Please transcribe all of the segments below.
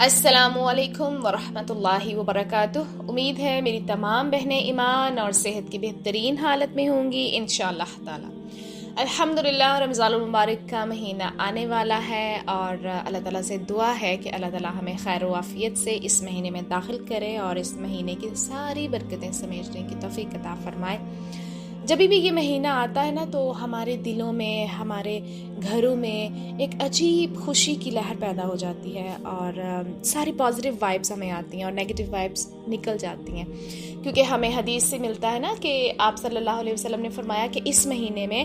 السلام علیکم ورحمۃ اللہ وبرکاتہ۔ امید ہے میری تمام بہنیں ایمان اور صحت کی بہترین حالت میں ہوں گی انشاءاللہ تعالی۔ الحمدللہ رمضان المبارک کا مہینہ آنے والا ہے اور اللہ تعالیٰ سے دعا ہے کہ اللہ تعالیٰ ہمیں خیر و عافیت سے اس مہینے میں داخل کرے اور اس مہینے کی ساری برکتیں سمیٹنے کی توفیق عطا فرمائے۔ جب بھی یہ مہینہ آتا ہے نا تو ہمارے دلوں میں، ہمارے گھروں میں ایک عجیب خوشی کی لہر پیدا ہو جاتی ہے اور ساری پازیٹیو وائبس ہمیں آتی ہیں اور نیگیٹو وائبس نکل جاتی ہیں، کیونکہ ہمیں حدیث سے ملتا ہے نا کہ آپ صلی اللہ علیہ وسلم نے فرمایا کہ اس مہینے میں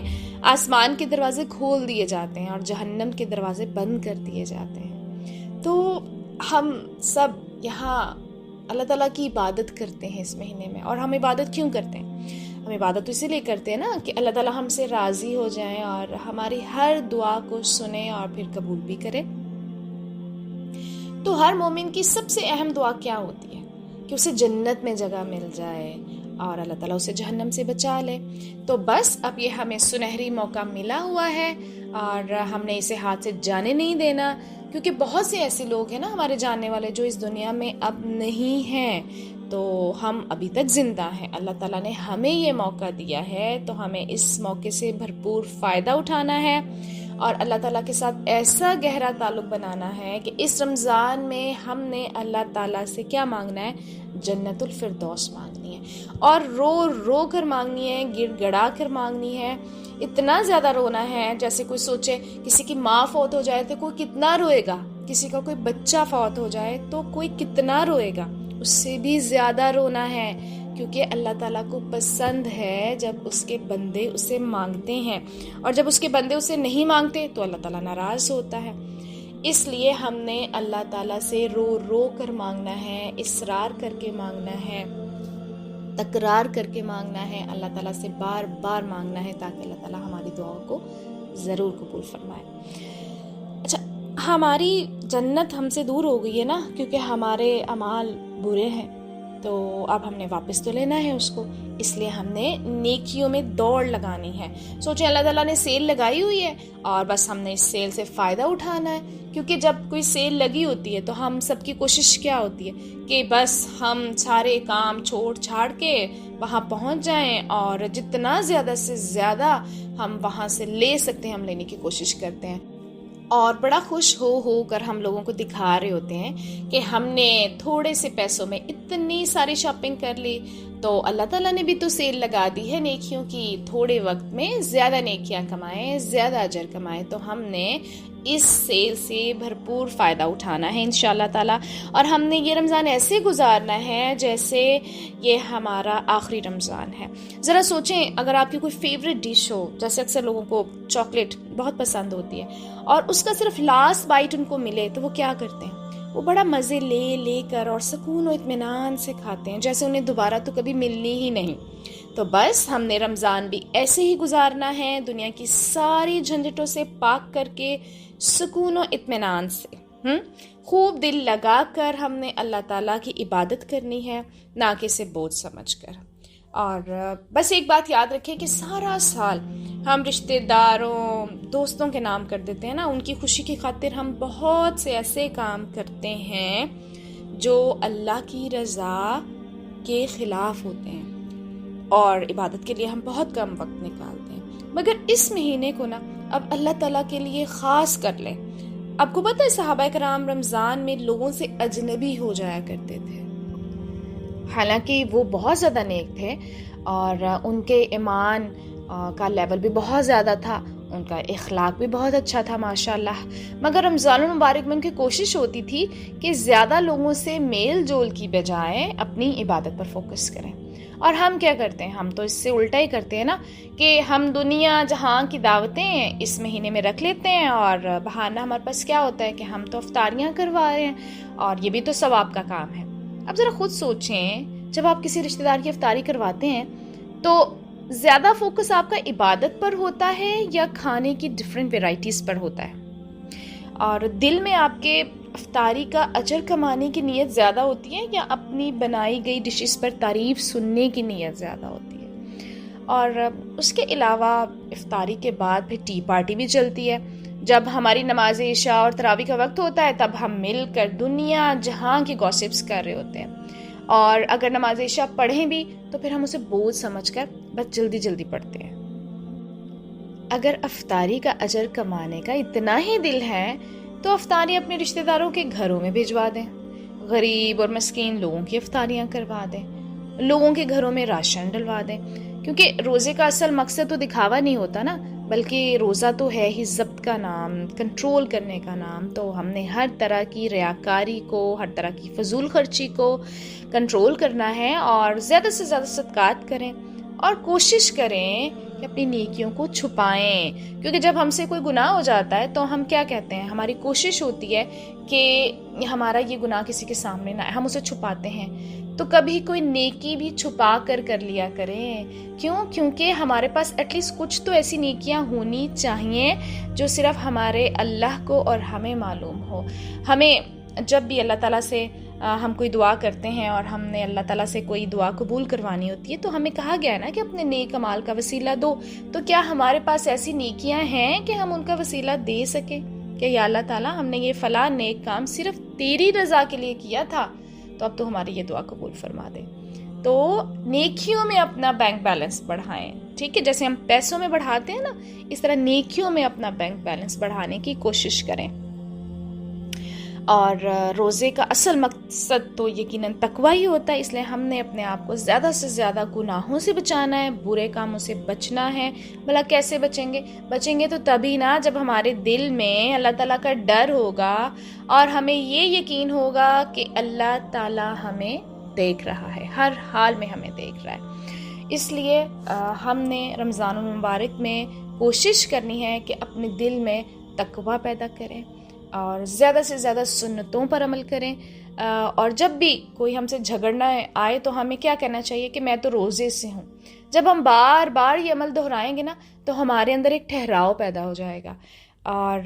آسمان کے دروازے کھول دیے جاتے ہیں اور جہنم کے دروازے بند کر دیے جاتے ہیں۔ تو ہم سب یہاں اللہ تعالیٰ کی عبادت کرتے ہیں اس مہینے میں، اور ہم عبادت کیوں کرتے ہیں؟ ہم عبادت اسی لیے کرتے ہیں نا کہ اللہ تعالیٰ ہم سے راضی ہو جائیں اور ہماری ہر دعا کو سنے اور پھر قبول بھی کرے۔ تو ہر مومن کی سب سے اہم دعا کیا ہوتی ہے؟ کہ اسے جنت میں جگہ مل جائے اور اللہ تعالیٰ اسے جہنم سے بچا لے۔ تو بس اب یہ ہمیں سنہری موقع ملا ہوا ہے اور ہم نے اسے ہاتھ سے جانے نہیں دینا، کیونکہ بہت سے ایسے لوگ ہیں نا ہمارے جاننے والے جو اس دنیا میں اب نہیں ہیں، تو ہم ابھی تک زندہ ہیں۔ اللہ تعالیٰ نے ہمیں یہ موقع دیا ہے تو ہمیں اس موقع سے بھرپور فائدہ اٹھانا ہے اور اللہ تعالیٰ کے ساتھ ایسا گہرا تعلق بنانا ہے کہ اس رمضان میں ہم نے اللہ تعالیٰ سے کیا مانگنا ہے؟ جنت الفردوس مانگنی ہے، اور رو رو کر مانگنی ہے، گڑ گڑا کر مانگنی ہے۔ اتنا زیادہ رونا ہے، جیسے کوئی سوچے کسی کی ماں فوت ہو جائے تو کوئی کتنا روئے گا، کسی کا کوئی بچہ فوت ہو جائے تو کوئی کتنا روئے گا، اس سے بھی زیادہ رونا ہے، کیونکہ اللہ تعالیٰ کو پسند ہے جب اس کے بندے اسے مانگتے ہیں، اور جب اس کے بندے اسے نہیں مانگتے تو اللہ تعالیٰ ناراض ہوتا ہے۔ اس لیے ہم نے اللہ تعالیٰ سے رو رو کر مانگنا ہے، اصرار کر کے مانگنا ہے، تکرار کر کے مانگنا ہے، اللہ تعالیٰ سے بار بار مانگنا ہے تاکہ اللہ تعالیٰ ہماری دعاؤں کو ضرور قبول فرمائے۔ اچھا، ہماری جنت ہم سے دور ہو گئی ہے نا، کیونکہ ہمارے اعمال برے ہیں، تو اب ہم نے واپس تو لینا ہے اس کو، اس لیے ہم نے نیکیوں میں دوڑ لگانی ہے۔ سوچیں اللہ تعالیٰ نے سیل لگائی ہوئی ہے اور بس ہم نے اس سیل سے فائدہ اٹھانا ہے، کیونکہ جب کوئی سیل لگی ہوتی ہے تو ہم سب کی کوشش کیا ہوتی ہے کہ بس ہم سارے کام چھوڑ چھاڑ کے وہاں پہنچ جائیں اور جتنا زیادہ سے زیادہ ہم وہاں سے لے سکتے ہیں ہم لینے کی کوشش کرتے ہیں، اور بڑا خوش ہو کر ہم لوگوں کو دکھا رہے ہوتے ہیں کہ ہم نے تھوڑے سے پیسوں میں اتنی ساری شاپنگ کر لی۔ تو اللہ تعالیٰ نے بھی تو سیل لگا دی ہے نیکیوں کی، تھوڑے وقت میں زیادہ نیکیاں کمائیں، زیادہ اجر کمائیں، تو ہم نے اس سیل سے بھرپور فائدہ اٹھانا ہے انشاءاللہ تعالیٰ، اور ہم نے یہ رمضان ایسے گزارنا ہے جیسے یہ ہمارا آخری رمضان ہے۔ ذرا سوچیں، اگر آپ کی کوئی فیوریٹ ڈش ہو، جیسے اکثر لوگوں کو چاکلیٹ بہت پسند ہوتی ہے، اور اس کا صرف لاسٹ بائٹ ان کو ملے تو وہ کیا کرتے ہیں؟ وہ بڑا مزے لے کر اور سکون و اطمینان سے کھاتے ہیں، جیسے انہیں دوبارہ تو کبھی ملنی ہی نہیں۔ تو بس ہم نے رمضان بھی ایسے ہی گزارنا ہے، دنیا کی ساری جھنجھٹوں سے پاک کر کے سکون و اطمینان سے، خوب دل لگا کر ہم نے اللہ تعالیٰ کی عبادت کرنی ہے، نہ کہ اسے بوجھ سمجھ کر۔ اور بس ایک بات یاد رکھیں کہ سارا سال ہم رشتہ داروں، دوستوں کے نام کر دیتے ہیں نا، ان کی خوشی کی خاطر ہم بہت سے ایسے کام کرتے ہیں جو اللہ کی رضا کے خلاف ہوتے ہیں، اور عبادت کے لیے ہم بہت کم وقت نکالتے ہیں۔ مگر اس مہینے کو نا اب اللہ تعالیٰ کے لیے خاص کر لیں۔ آپ کو پتہ ہے صحابہ کرام رمضان میں لوگوں سے اجنبی ہو جایا کرتے تھے، حالانکہ وہ بہت زیادہ نیک تھے اور ان کے ایمان کا لیول بھی بہت زیادہ تھا، ان کا اخلاق بھی بہت اچھا تھا ماشاءاللہ، مگر رمضان المبارک میں ان کی کوشش ہوتی تھی کہ زیادہ لوگوں سے میل جول کی بجائے اپنی عبادت پر فوکس کریں۔ اور ہم کیا کرتے ہیں؟ ہم تو اس سے الٹا ہی کرتے ہیں نا، کہ ہم دنیا جہاں کی دعوتیں اس مہینے میں رکھ لیتے ہیں، اور بہانہ ہمارے پاس کیا ہوتا ہے کہ ہم تو افطاریاں کروا رہے ہیں، اور یہ بھی تو ثواب کا کام ہے۔ اب ذرا خود سوچیں، جب آپ کسی رشتہ دار کی افطاری کرواتے ہیں تو زیادہ فوکس آپ کا عبادت پر ہوتا ہے یا کھانے کی ڈیفرنٹ ویرائٹیز پر ہوتا ہے؟ اور دل میں آپ کے افطاری کا اجر کمانے کی نیت زیادہ ہوتی ہے یا اپنی بنائی گئی ڈشز پر تعریف سننے کی نیت زیادہ ہوتی ہے؟ اور اس کے علاوہ افطاری کے بعد پھر ٹی پارٹی بھی چلتی ہے، جب ہماری نماز عشاء اور تراویح کا وقت ہوتا ہے تب ہم مل کر دنیا جہاں کی گوسپس کر رہے ہوتے ہیں، اور اگر نماز عشاء پڑھیں بھی تو پھر ہم اسے بوجھ سمجھ کر بس جلدی جلدی پڑھتے ہیں۔ اگر افطاری کا اجر کمانے کا اتنا ہی دل ہے تو افطاری اپنے رشتہ داروں کے گھروں میں بھجوا دیں، غریب اور مسکین لوگوں کی افطاریاں کروا دیں، لوگوں کے گھروں میں راشن ڈلوا دیں، کیونکہ روزے کا اصل مقصد تو دکھاوا نہیں ہوتا نا، بلکہ روزہ تو ہے ہی ضبط کا نام، کنٹرول کرنے کا نام۔ تو ہم نے ہر طرح کی ریاکاری کو، ہر طرح کی فضول خرچی کو کنٹرول کرنا ہے، اور زیادہ سے زیادہ صدقات کریں اور کوشش کریں کہ اپنی نیکیوں کو چھپائیں، کیونکہ جب ہم سے کوئی گناہ ہو جاتا ہے تو ہم کیا کہتے ہیں، ہماری کوشش ہوتی ہے کہ ہمارا یہ گناہ کسی کے سامنے نہ آئے، ہم اسے چھپاتے ہیں۔ تو کبھی کوئی نیکی بھی چھپا کر لیا کریں، کیونکہ ہمارے پاس ایٹ لیسٹ کچھ تو ایسی نیکیاں ہونی چاہیے جو صرف ہمارے اللہ کو اور ہمیں معلوم ہو۔ ہمیں جب بھی اللہ تعالیٰ سے ہم کوئی دعا کرتے ہیں اور ہم نے اللہ تعالیٰ سے کوئی دعا قبول کروانی ہوتی ہے تو ہمیں کہا گیا ہے نا کہ اپنے نیک اعمال کا وسیلہ دو، تو کیا ہمارے پاس ایسی نیکیاں ہیں کہ ہم ان کا وسیلہ دے سکیں کہ یا اللہ تعالیٰ ہم نے یہ فلاں نیک کام صرف تیری رضا کے لیے کیا تھا، تو اب تو ہماری یہ دعا قبول فرما دے۔ تو نیکیوں میں اپنا بینک بیلنس بڑھائیں، ٹھیک ہے، جیسے ہم پیسوں میں بڑھاتے ہیں نا، اس طرح نیکیوں میں اپنا بینک بیلنس بڑھانے کی کوشش کریں۔ اور روزے کا اصل مقصد تو یقیناً تقوی ہی ہوتا ہے، اس لیے ہم نے اپنے آپ کو زیادہ سے زیادہ گناہوں سے بچانا ہے، برے کاموں سے بچنا ہے۔ بھلا کیسے بچیں گے تو تبھی نا جب ہمارے دل میں اللہ تعالیٰ کا ڈر ہوگا اور ہمیں یہ یقین ہوگا کہ اللہ تعالیٰ ہمیں دیکھ رہا ہے، ہر حال میں ہمیں دیکھ رہا ہے۔ اس لیے ہم نے رمضان المبارک میں کوشش کرنی ہے کہ اپنے دل میں تقوی پیدا کریں اور زیادہ سے زیادہ سنتوں پر عمل کریں، اور جب بھی کوئی ہم سے جھگڑنا آئے تو ہمیں کیا کہنا چاہیے کہ میں تو روزے سے ہوں۔ جب ہم بار بار یہ عمل دہرائیں گے نا تو ہمارے اندر ایک ٹھہراؤ پیدا ہو جائے گا، اور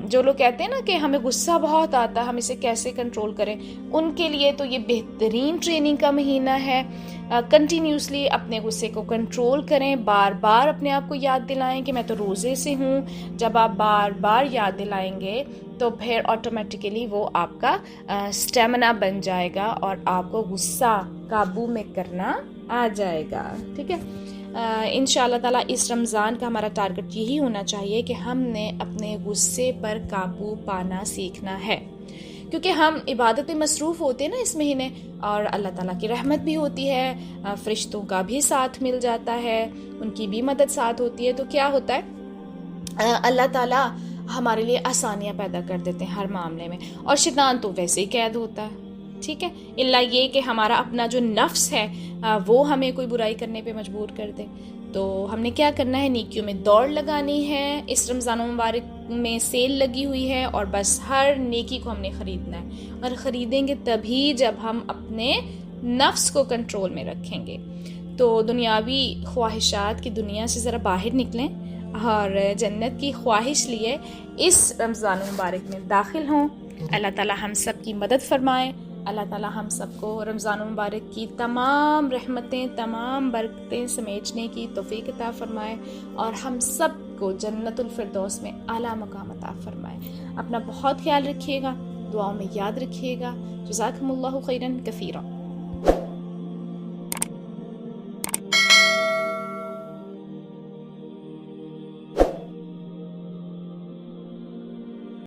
جو لوگ کہتے ہیں نا کہ ہمیں غصہ بہت آتا ہے، ہم اسے کیسے کنٹرول کریں، ان کے لیے تو یہ بہترین ٹریننگ کا مہینہ ہے۔ کنٹینیوسلی اپنے غصے کو کنٹرول کریں، بار بار اپنے آپ کو یاد دلائیں کہ میں تو روزے سے ہوں۔ جب آپ بار بار یاد دلائیں گے تو پھر آٹومیٹیکلی وہ آپ کا اسٹیمنا بن جائے گا اور آپ کو غصہ قابو میں کرنا آ جائے گا، ٹھیک ہے۔ انشاءاللہ تعالیٰ اس رمضان کا ہمارا ٹارگٹ یہی ہونا چاہیے کہ ہم نے اپنے غصے پر قابو پانا سیکھنا ہے، کیونکہ ہم عبادت میں مصروف ہوتے ہیں نا اس مہینے، اور اللہ تعالیٰ کی رحمت بھی ہوتی ہے، فرشتوں کا بھی ساتھ مل جاتا ہے، ان کی بھی مدد ساتھ ہوتی ہے، تو کیا ہوتا ہے اللہ تعالیٰ ہمارے لیے آسانیاں پیدا کر دیتے ہیں ہر معاملے میں، اور شیطان تو ویسے ہی قید ہوتا ہے، ٹھیک ہے، اللہ یہ کہ ہمارا اپنا جو نفس ہے وہ ہمیں کوئی برائی کرنے پہ مجبور کر دے۔ تو ہم نے کیا کرنا ہے، نیکیوں میں دوڑ لگانی ہے۔ اس رمضان المبارک میں سیل لگی ہوئی ہے اور بس ہر نیکی کو ہم نے خریدنا ہے، اور خریدیں گے تبھی جب ہم اپنے نفس کو کنٹرول میں رکھیں گے۔ تو دنیاوی خواہشات کی دنیا سے ذرا باہر نکلیں اور جنت کی خواہش لیے اس رمضان المبارک میں داخل ہوں۔ اللہ تعالیٰ ہم سب کی مدد فرمائے، اللہ تعالیٰ ہم سب کو رمضان المبارک کی تمام رحمتیں، تمام برکتیں سمیٹنے کی توفیق عطا فرمائے، اور ہم سب کو جنت الفردوس میں اعلیٰ مقام عطا فرمائے۔ اپنا بہت خیال رکھیے گا، دعاؤں میں یاد رکھیے گا۔ جزاکم اللہ خیراً کثیرا۔